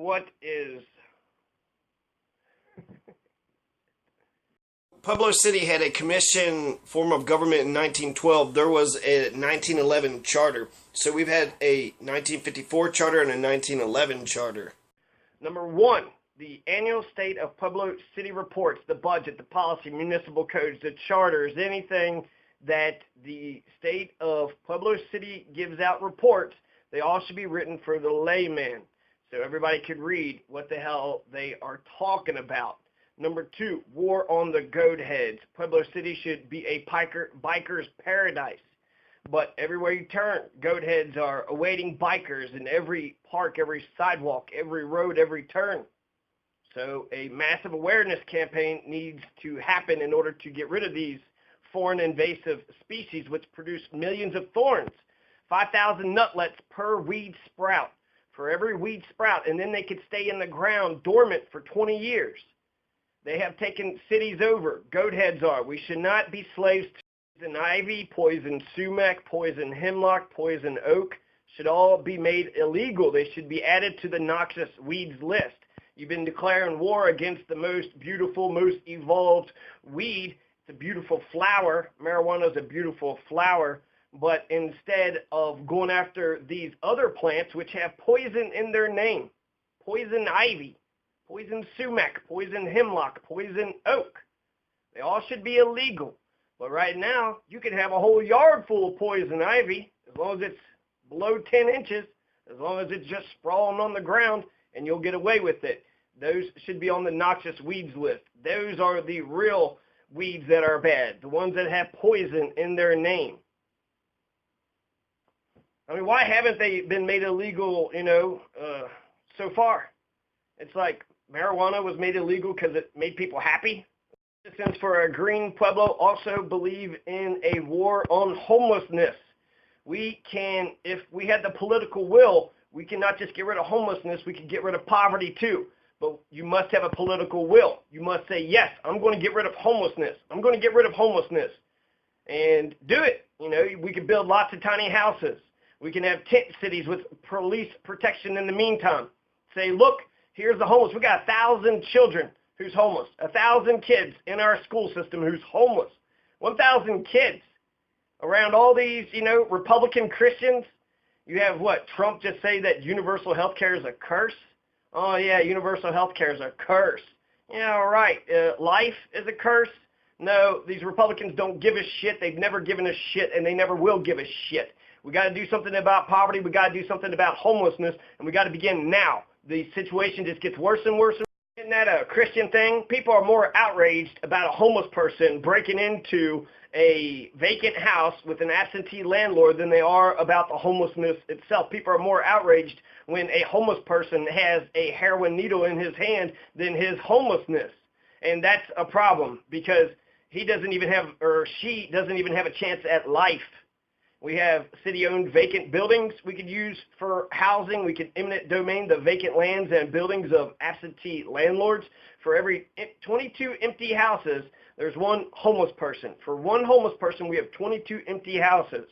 what is Pueblo City had a commission form of government in 1912. There was a 1911 charter. So we've had a 1954 charter and a 1911 charter. number one? The annual state of Pueblo City reports, the budget, the policy, municipal codes, the charters, anything that the state of Pueblo City gives out reports, they all should be written for the layman so everybody could read what the hell they are talking about. Number two, war on the goat heads. Pueblo City should be a biker's paradise. But everywhere you turn, goat heads are awaiting bikers in every park, every sidewalk, every road, every turn. So a massive awareness campaign needs to happen in order to get rid of these foreign invasive species which produce millions of thorns. 5,000 nutlets per weed sprout, for every weed sprout, and then they could stay in the ground dormant for 20 years. They have taken cities over. Goat heads are. We should not be slaves to poison ivy, poison sumac, poison hemlock, poison oak. Should all be made illegal. They should be added to the noxious weeds list. You've been declaring war against the most beautiful, most evolved weed. It's a beautiful flower. Marijuana is a beautiful flower. But instead of going after these other plants which have poison in their name, poison ivy, poison sumac, poison hemlock, poison oak, they all should be illegal. But right now, you can have a whole yard full of poison ivy as long as it's below 10 inches, as long as it's just sprawling on the ground, and you'll get away with it. Those should be on the noxious weeds list. Those are the real weeds that are bad, the ones that have poison in their name. I mean, why haven't they been made illegal, so far? It's like marijuana was made illegal because it made people happy. Citizens for a Green Pueblo also believe in a war on homelessness. We can, if we had the political will, we can not just get rid of homelessness, we can get rid of poverty too. But you must have a political will. You must say, yes, I'm going to get rid of homelessness. I'm going to get rid of homelessness. And do it. We could build lots of tiny houses. We can have tent cities with police protection in the meantime. Say, look, here's the homeless. We got 1,000 children who's homeless. 1,000 kids in our school system who's homeless. 1,000 kids around all these, Republican Christians. You have what? Trump just say that universal health care is a curse? Oh, yeah, universal health care is a curse. Yeah, right. Life is a curse? No, these Republicans don't give a shit. They've never given a shit, and they never will give a shit. We got to do something about poverty. We got to do something about homelessness, and we got to begin now. The situation just gets worse and worse. Isn't that a Christian thing? People are more outraged about a homeless person breaking into a vacant house with an absentee landlord than they are about the homelessness itself. People are more outraged when a homeless person has a heroin needle in his hand than his homelessness. And that's a problem because he doesn't even have, or she doesn't even have a chance at life. We have city-owned vacant buildings we could use for housing. We could eminent domain the vacant lands and buildings of absentee landlords. For every 22 empty houses, there's one homeless person. For one homeless person, we have 22 empty houses.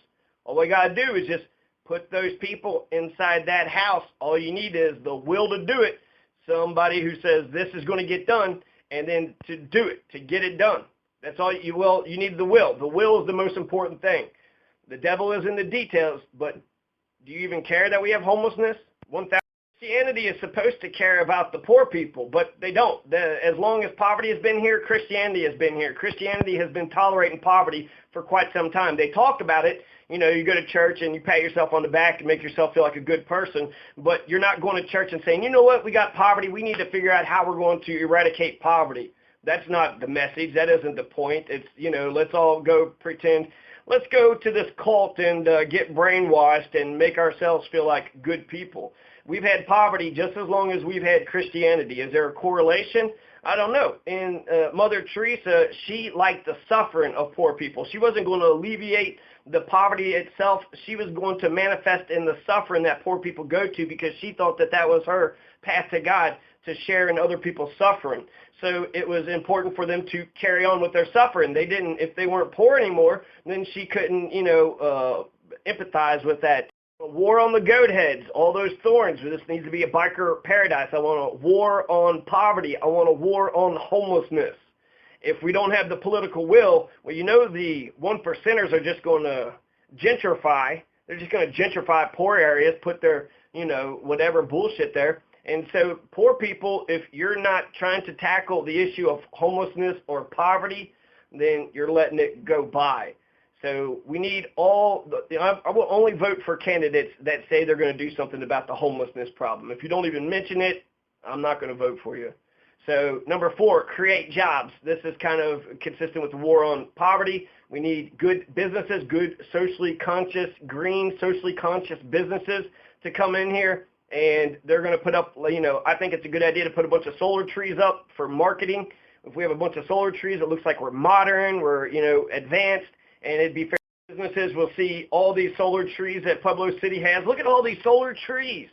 All we got to do is just put those people inside that house. All you need is the will to do it. Somebody who says this is going to get done, and then to do it, to get it done. That's all you need the will. The will is the most important thing. The devil is in the details, but do you even care that we have homelessness? Christianity is supposed to care about the poor people, but they don't. As long as poverty has been here, Christianity has been here. Christianity has been tolerating poverty for quite some time. They talk about it. You go to church and you pat yourself on the back and make yourself feel like a good person, but you're not going to church and saying, you know what, we got poverty. We need to figure out how we're going to eradicate poverty. That's not the message. That isn't the point. It's, let's all go pretend. Let's go to this cult and get brainwashed and make ourselves feel like good people. We've had poverty just as long as we've had Christianity. Is there a correlation? I don't know. And Mother Teresa, she liked the suffering of poor people. She wasn't going to alleviate the poverty itself. She was going to manifest in the suffering that poor people go to because she thought that that was her path to God, to share in other people's suffering. So it was important for them to carry on with their suffering. They didn't, if they weren't poor anymore, then she couldn't, empathize with that. A war on the goat heads, all those thorns. This needs to be a biker paradise. I want a war on poverty. I want a war on homelessness. If we don't have the political will, well, you know the one percenters are just going to gentrify. They're just going to gentrify poor areas, put their, whatever bullshit there. And so poor people, if you're not trying to tackle the issue of homelessness or poverty, then you're letting it go by. So we need I will only vote for candidates that say they're going to do something about the homelessness problem. If you don't even mention it, I'm not going to vote for you. So number 4, create jobs. This is kind of consistent with the war on poverty. We need good businesses, good socially conscious, green, socially conscious businesses to come in here, and they're going to put up, I think it's a good idea to put a bunch of solar trees up for marketing. If we have a bunch of solar trees, it looks like we're modern, we're, advanced, and it'd be fair. Businesses will see all these solar trees that Pueblo City has. Look at all these solar trees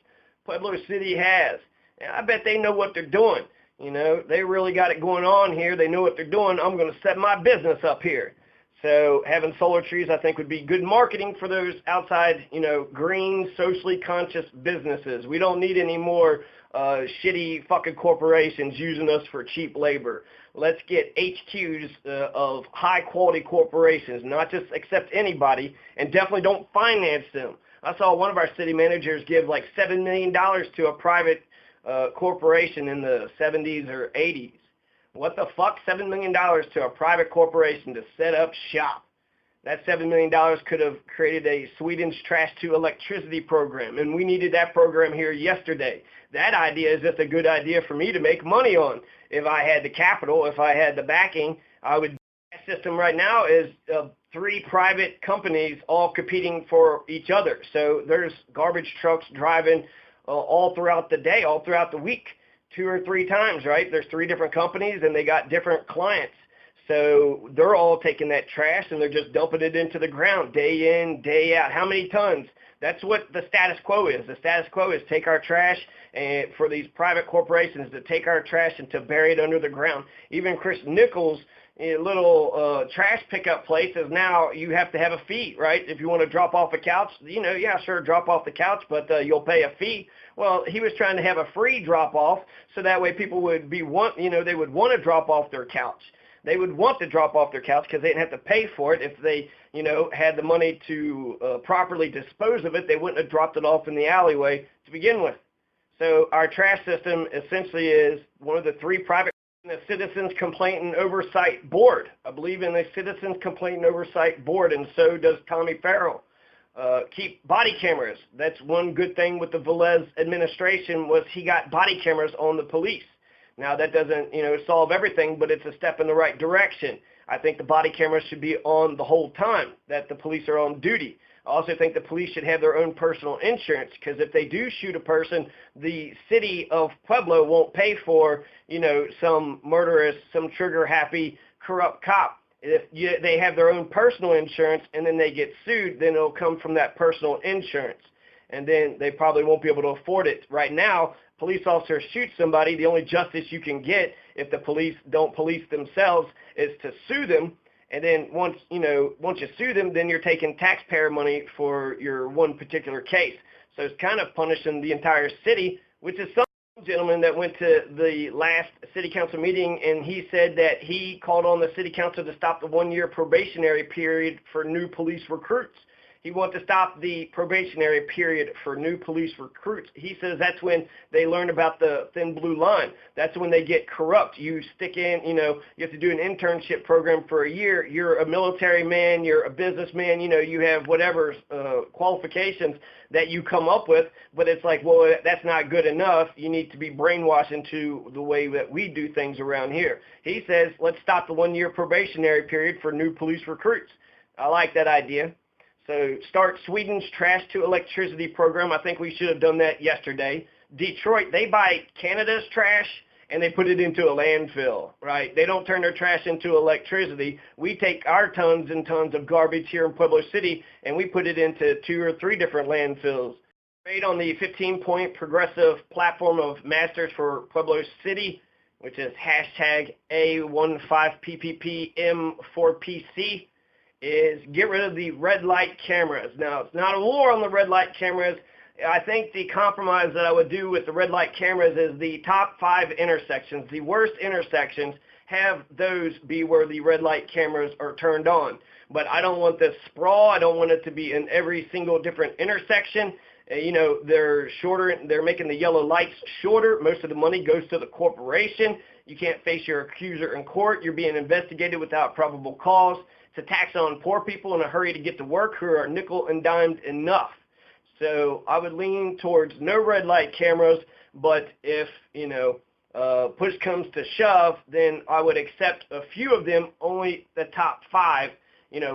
Pueblo City has. And I bet they know what they're doing. They really got it going on here. They know what they're doing. I'm going to set my business up here. So having solar trees, I think, would be good marketing for those outside, green, socially conscious businesses. We don't need any more shitty fucking corporations using us for cheap labor. Let's get HQs of high-quality corporations, not just accept anybody, and definitely don't finance them. I saw one of our city managers give like $7 million to a private corporation in the 70s or 80s. What the fuck? $7 million to a private corporation to set up shop. That $7 million could have created a Sweden's trash to electricity program, and we needed that program here yesterday. That idea is just a good idea for me to make money on. If I had the capital, if I had the backing, I would. That system right now is 3 private companies all competing for each other. So there's garbage trucks driving all throughout the day, all throughout the week, 2 or 3 times, right? There's 3 different companies, and they got different clients. So they're all taking that trash, and they're just dumping it into the ground day in, day out. How many tons? That's what the status quo is. The status quo is take our trash, and for these private corporations to take our trash and to bury it under the ground. Even Chris Nichols' little trash pickup place is now you have to have a fee, right? If you want to drop off a couch, yeah, sure, drop off the couch, but you'll pay a fee. Well, he was trying to have a free drop-off, so that way people would they would want to drop off their couch. They would want to drop off their couch because they didn't have to pay for it. If they, had the money to properly dispose of it, they wouldn't have dropped it off in the alleyway to begin with. So our trash system essentially is one of the 3 private the Citizens Complaint and Oversight Board. I believe in the Citizens Complaint and Oversight Board, and so does Tommy Farrell. Keep body cameras. That's one good thing with the Velez administration was he got body cameras on the police. Now, that doesn't, solve everything, but it's a step in the right direction. I think the body cameras should be on the whole time that the police are on duty. I also think the police should have their own personal insurance, because if they do shoot a person, the city of Pueblo won't pay for, some murderous, some trigger-happy, corrupt cop. If they have their own personal insurance and then they get sued, then it'll come from that personal insurance. And then they probably won't be able to afford it. Right now, police officers shoot somebody, the only justice you can get if the police don't police themselves is to sue them. And then once you sue them, then you're taking taxpayer money for your one particular case. So it's kind of punishing the entire city, which is some gentleman that went to the last city council meeting, and he said that he called on the city council to stop the 1-year probationary period for new police recruits. He wants to stop the probationary period for new police recruits. He says that's when they learn about the thin blue line. That's when they get corrupt. You stick in, you have to do an internship program for a year. You're a military man, you're a businessman, you have whatever qualifications that you come up with, but it's like, well, that's not good enough. You need to be brainwashed into the way that we do things around here. He says, let's stop the 1-year probationary period for new police recruits. I like that idea. So start Sweden's trash to electricity program. I think we should have done that yesterday. Detroit, they buy Canada's trash and they put it into a landfill, right? They don't turn their trash into electricity. We take our tons and tons of garbage here in Pueblo City and we put it into 2 or 3 different landfills. Made on the 15-point progressive platform of Masters for Pueblo City, which is hashtag A15PPPM4PC. is get rid of the red light cameras. Now, it's not a war on the red light cameras. I think the compromise that I would do with the red light cameras is the top 5 intersections, the worst intersections, have those be where the red light cameras are turned on. But I don't want this sprawl. I don't want it to be in every single different intersection. They're shorter. They're making the yellow lights shorter. Most of the money goes to the corporation. You can't face your accuser in court. You're being investigated without probable cause. It's a tax on poor people in a hurry to get to work who are nickel and dimed enough. So I would lean towards no red light cameras, but if, push comes to shove, then I would accept a few of them, only the top 5,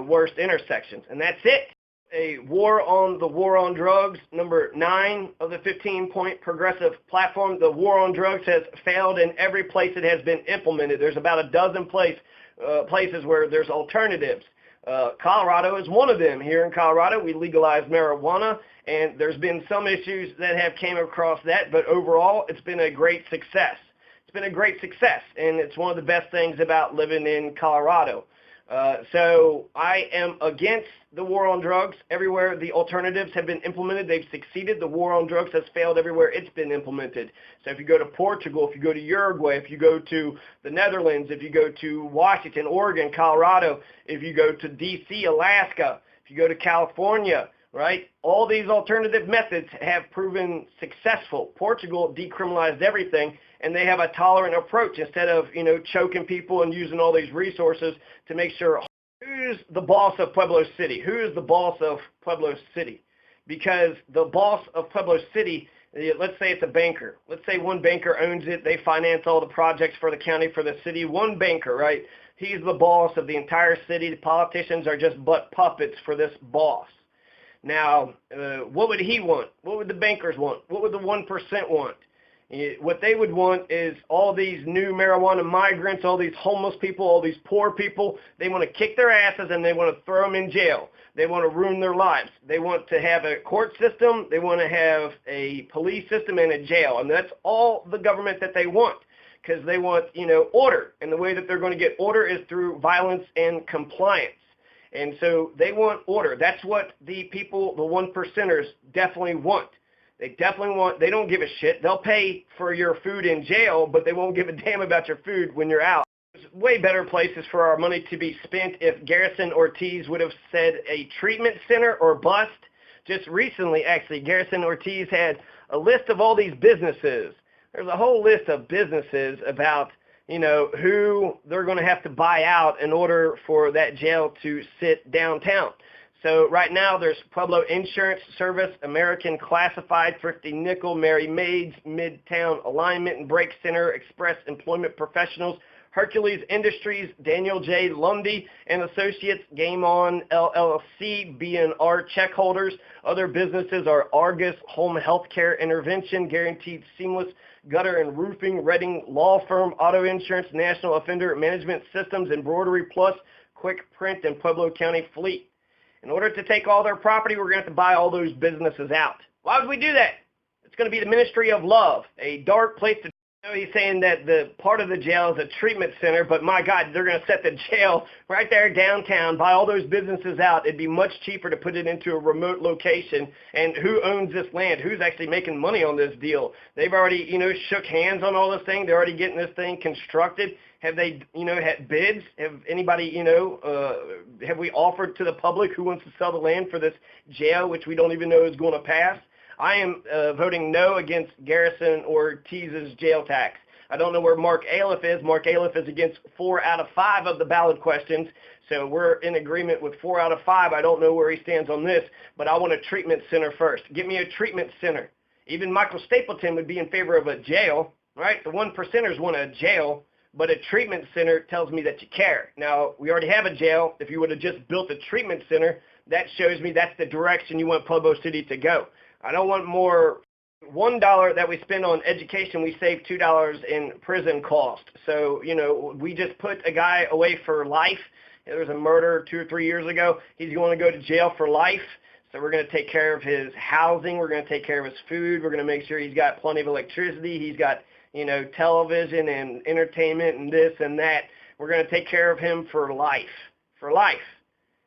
worst intersections. And that's it. A war on the war on drugs, number 9 of the 15-point progressive platform. The war on drugs has failed in every place it has been implemented. There's about a dozen places where there's alternatives. Colorado is one of them. Here in Colorado, we legalized marijuana, and there's been some issues that have came across that, but overall, it's been a great success. It's been a great success, and it's one of the best things about living in Colorado. So I am against the war on drugs. Everywhere the alternatives have been implemented, they've succeeded. The war on drugs has failed everywhere it's been implemented. So if you go to Portugal, if you go to Uruguay, if you go to the Netherlands, if you go to Washington, Oregon, Colorado, if you go to D.C., Alaska, if you go to California, right? All these alternative methods have proven successful. Portugal decriminalized everything, and they have a tolerant approach instead of, choking people and using all these resources to make sure who's the boss of Pueblo City? Who is the boss of Pueblo City? Because the boss of Pueblo City, let's say it's a banker. Let's say one banker owns it. They finance all the projects for the county, for the city. One banker, right? He's the boss of the entire city. The politicians are just but puppets for this boss. Now, what would he want? What would the bankers want? What would the 1% want? What they would want is all these new marijuana migrants, all these homeless people, all these poor people. They want to kick their asses and they want to throw them in jail. They want to ruin their lives. They want to have a court system. They want to have a police system and a jail. And that's all the government that they want, because they want, order. And the way that they're going to get order is through violence and compliance. And so they want order. That's what the people, the 1%ers, definitely want. They don't give a shit. They'll pay for your food in jail, but they won't give a damn about your food when you're out. There's way better places for our money to be spent if Garrison Ortiz would have said a treatment center or bust. Just recently, actually, Garrison Ortiz had a list of all these businesses. There's a whole list of businesses about who they're going to have to buy out in order for that jail to sit downtown. So right now there's Pueblo Insurance Service, American Classified, Thrifty Nickel, Mary Maids, Midtown Alignment and Break Center, Express Employment Professionals, Hercules Industries, Daniel J. Lundy and Associates, Game On LLC, B&R Check Holders. Other businesses are Argus, Home Healthcare Intervention, Guaranteed Seamless, Gutter and Roofing, Redding Law Firm, Auto Insurance, National Offender Management Systems, Embroidery Plus, Quick Print, and Pueblo County Fleet. In order to take all their property, we're going to have to buy all those businesses out. Why would we do that? It's going to be the Ministry of Love, a dark place to. He's saying that the part of the jail is a treatment center, but my God, they're going to set the jail right there downtown, buy all those businesses out. It'd be much cheaper to put it into a remote location. And who owns this land? Who's actually making money on this deal? They've already, shook hands on all this thing. They're already getting this thing constructed. Have they, had bids? Have anybody, have we offered to the public who wants to sell the land for this jail, which we don't even know is going to pass? I am voting no against Garrison Ortiz's jail tax. I don't know where Mark Aliff is. Mark Aliff is against 4 out of 5 of the ballot questions, so we're in agreement with 4 out of 5. I don't know where he stands on this, but I want a treatment center first. Give me a treatment center. Even Michael Stapleton would be in favor of a jail, right? The 1%ers want a jail, but a treatment center tells me that you care. Now, we already have a jail. If you would have just built a treatment center, that shows me that's the direction you want Pueblo City to go. I don't want more. $1 that we spend on education, we save $2 in prison cost. So, we just put a guy away for life. There was a murder 2 or 3 years ago. He's going to go to jail for life. So we're going to take care of his housing. We're going to take care of his food. We're going to make sure he's got plenty of electricity. He's got, television and entertainment and this and that. We're going to take care of him for life. For life.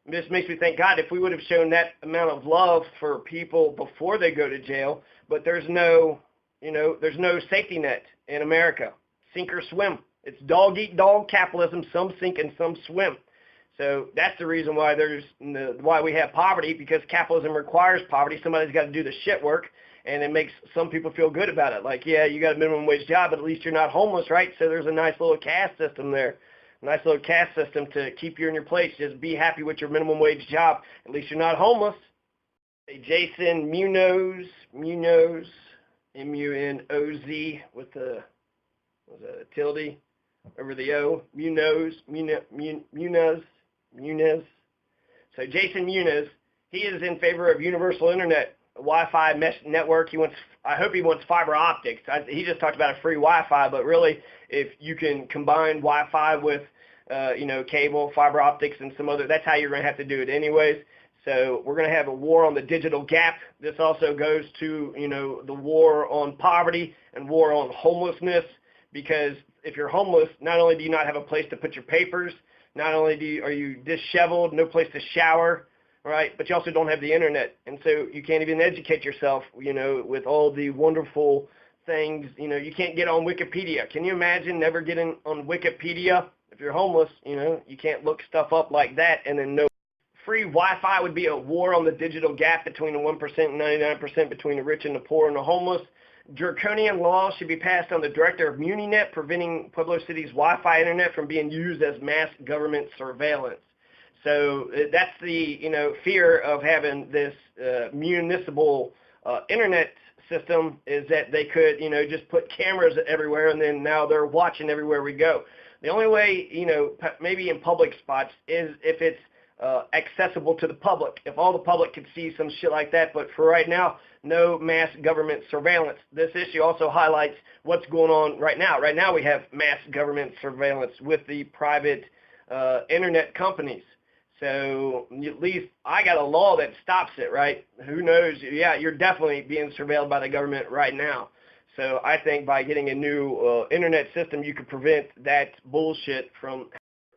This makes me think, God, if we would have shown that amount of love for people before they go to jail, but there's no, there's no safety net in America. Sink or swim. It's dog eat dog capitalism. Some sink and some swim. So that's the reason why why we have poverty, because capitalism requires poverty. Somebody's got to do the shit work, and it makes some people feel good about it. Like, yeah, you got a minimum wage job, but at least you're not homeless, right? So there's a nice little caste system there. Nice little caste system to keep you in your place. Just be happy with your minimum wage job. At least you're not homeless. Hey, Jason Munoz, M-U-N-O-Z with a tilde over the O. Munoz. So Jason Munoz, he is in favor of universal internet, Wi-Fi mesh network. I hope he wants fiber optics. He just talked about a free Wi-Fi, but really, if you can combine Wi-Fi with cable, fiber optics, and some other, that's how you're going to have to do it anyways. So we're going to have a war on the digital gap. This also goes to, the war on poverty and war on homelessness, because if you're homeless, not only do you not have a place to put your papers, not only are you disheveled, no place to shower, right, but you also don't have the internet. And so you can't even educate yourself, with all the wonderful things. You can't get on Wikipedia. Can you imagine never getting on Wikipedia? If you're homeless, you can't look stuff up like that and then know. Free Wi-Fi would be a war on the digital gap between the 1% and 99%, between the rich and the poor and the homeless. Draconian laws should be passed on the director of MuniNet, preventing Pueblo City's Wi-Fi internet from being used as mass government surveillance. So that's the, fear of having this municipal internet system, is that they could, just put cameras everywhere, and then now they're watching everywhere we go. The only way, maybe in public spots, is if it's accessible to the public, if all the public could see some shit like that. But for right now, no mass government surveillance. This issue also highlights what's going on right now. Right now we have mass government surveillance with the private internet companies. So at least I got a law that stops it, right? Who knows? Yeah, you're definitely being surveilled by the government right now. So I think by getting a new internet system, you could prevent that bullshit from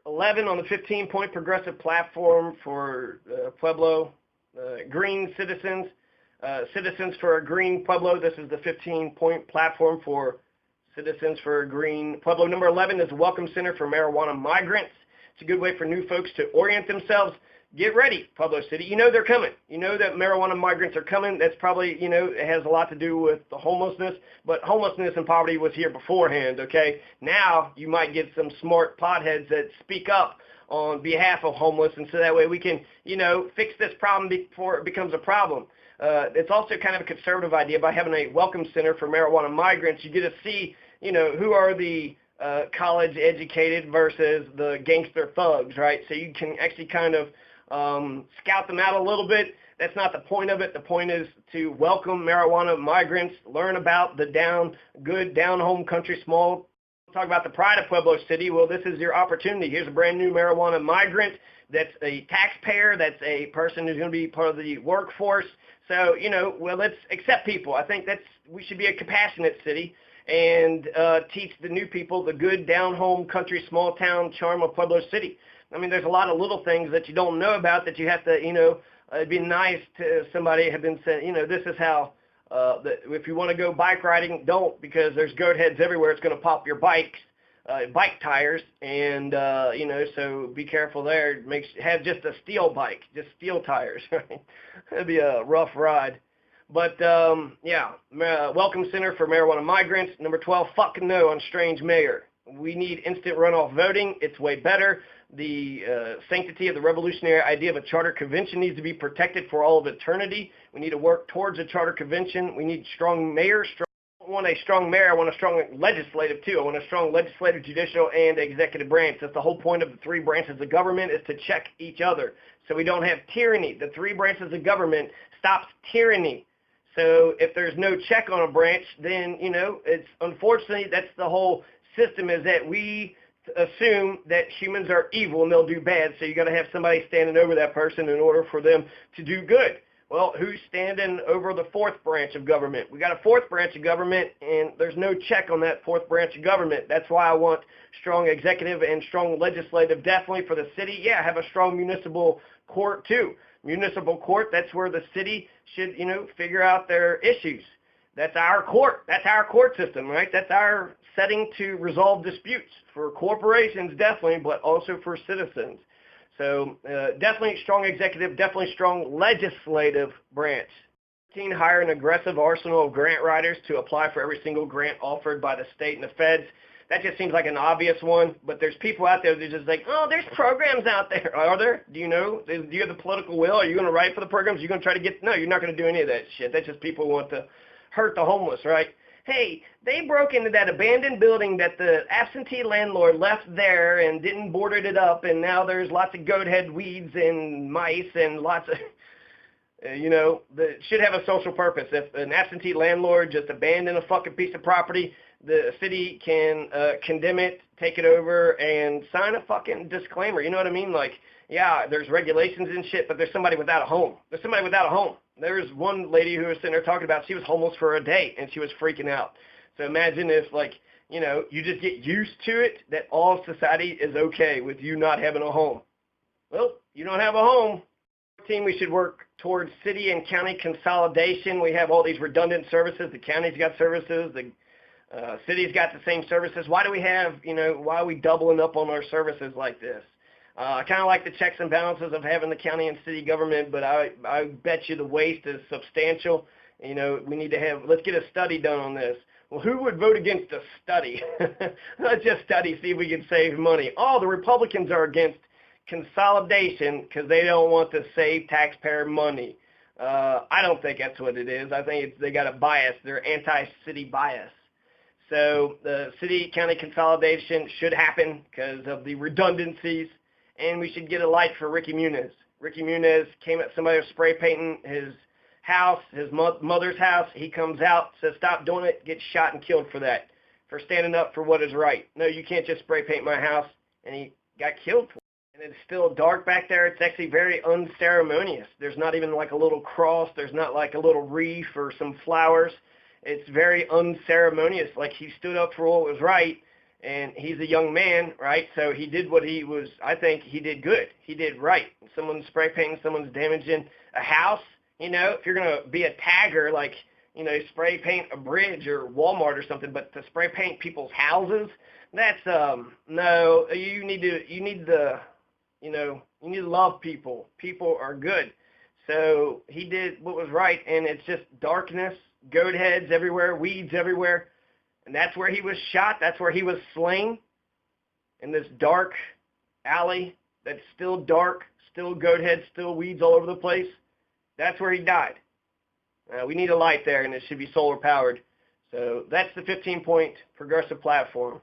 11 on the 15-point progressive platform for Pueblo, green citizens, citizens for a green Pueblo. This is the 15-point platform for citizens for a green Pueblo. Number 11 is a welcome center for marijuana migrants. It's a good way for new folks to orient themselves. Get ready, Pueblo City. They're coming. That marijuana migrants are coming. That's probably, it has a lot to do with the homelessness, but homelessness and poverty was here beforehand, okay? Now you might get some smart potheads that speak up on behalf of homeless, and so that way we can, fix this problem before it becomes a problem. It's also kind of a conservative idea. By having a welcome center for marijuana migrants, you get to see, who are the college educated versus the gangster thugs, right? So you can actually kind of scout them out a little bit. That's not the point of it. The point is to welcome marijuana migrants, learn about the down home country small. Talk about the pride of Pueblo City. Well, this is your opportunity. Here's a brand new marijuana migrant that's a taxpayer, that's a person who's going to be part of the workforce. So, let's accept people. I think we should be a compassionate city and teach the new people the good down home country small town charm of Pueblo City. I mean, there's a lot of little things that you don't know about that you have to, it'd be nice to somebody had been saying, this is how, if you want to go bike riding, don't, because there's goat heads everywhere. It's going to pop your bike tires, and, so be careful there. Have just a steel bike, just steel tires, right? It'd be a rough ride. But, welcome center for marijuana migrants. Number 12, fuck no on strange mayor. We need instant runoff voting. It's way better. The sanctity of the revolutionary idea of a charter convention needs to be protected for all of eternity. We need to work towards a charter convention. We need strong mayors. I don't want a strong mayor. I want a strong legislative, too. I want a strong legislative, judicial, and executive branch. That's the whole point of the three branches of government, is to check each other so we don't have tyranny. The three branches of government stops tyranny. So if there's no check on a branch, then, it's unfortunately, that's the whole system, is that we assume that humans are evil and they'll do bad, so you got to have somebody standing over that person in order for them to do good. Well, who's standing over the fourth branch of government? We got a fourth branch of government, and there's no check on that fourth branch of government. That's why I want strong executive and strong legislative, definitely for the city. Yeah, have a strong municipal court too. Municipal court, that's where the city should, figure out their issues. That's our court. That's our court system, right? That's our setting to resolve disputes for corporations, definitely, but also for citizens. So definitely strong executive, definitely strong legislative branch. 15, hire an aggressive arsenal of grant writers to apply for every single grant offered by the state and the feds. That just seems like an obvious one, but there's people out there that are just like, oh, there's programs out there. Are there? Do you know? Do you have the political will? Are you going to write for the programs? Are you going to try to get? No, you're not going to do any of that shit. That's just people who want to hurt the homeless, right? Hey, they broke into that abandoned building that the absentee landlord left there and didn't boarded it up, and now there's lots of goat head weeds and mice and lots of, that should have a social purpose. If an absentee landlord just abandoned a fucking piece of property, the city can condemn it, take it over, and sign a fucking disclaimer. You know what I mean? Like, yeah, there's regulations and shit, but there's somebody without a home. There's somebody without a home. There's one lady who was sitting there talking about she was homeless for a day, and she was freaking out. So imagine if, you just get used to it, that all society is okay with you not having a home. Well, you don't have a home. Team, we should work towards city and county consolidation. We have all these redundant services. The county's got services. The city's got the same services. Why do we have, why are we doubling up on our services like this? I kind of like the checks and balances of having the county and city government, but I bet you the waste is substantial. We need to let's get a study done on this. Well, who would vote against a study? Let's just study, see if we can save money. Oh, the Republicans are against consolidation because they don't want to save taxpayer money. I don't think that's what it is. I think they got a bias. They're anti-city bias. So the city-county consolidation should happen because of the redundancies. And we should get a light for Ricky Muniz. Ricky Muniz came at somebody was spray painting his house, his mother's house. He comes out, says stop doing it, gets shot and killed for that, for standing up for what is right. No, you can't just spray paint my house. And he got killed for it. And it's still dark back there. It's actually very unceremonious. There's not even like a little cross. There's not like a little wreath or some flowers. It's very unceremonious. Like he stood up for what was right. And he's a young man, right? So he did what I think he did good. He did right. Someone's spray painting, someone's damaging a house. If you're going to be a tagger, spray paint a bridge or Walmart or something, but to spray paint people's houses, that's, no, you need to love people. People are good. So he did what was right, and it's just darkness, goat heads everywhere, weeds everywhere. And that's where he was shot. That's where he was slain, in this dark alley that's still dark, still goat heads, still weeds all over the place. That's where he died. We need a light there, and it should be solar powered. So that's the 15-point progressive platform.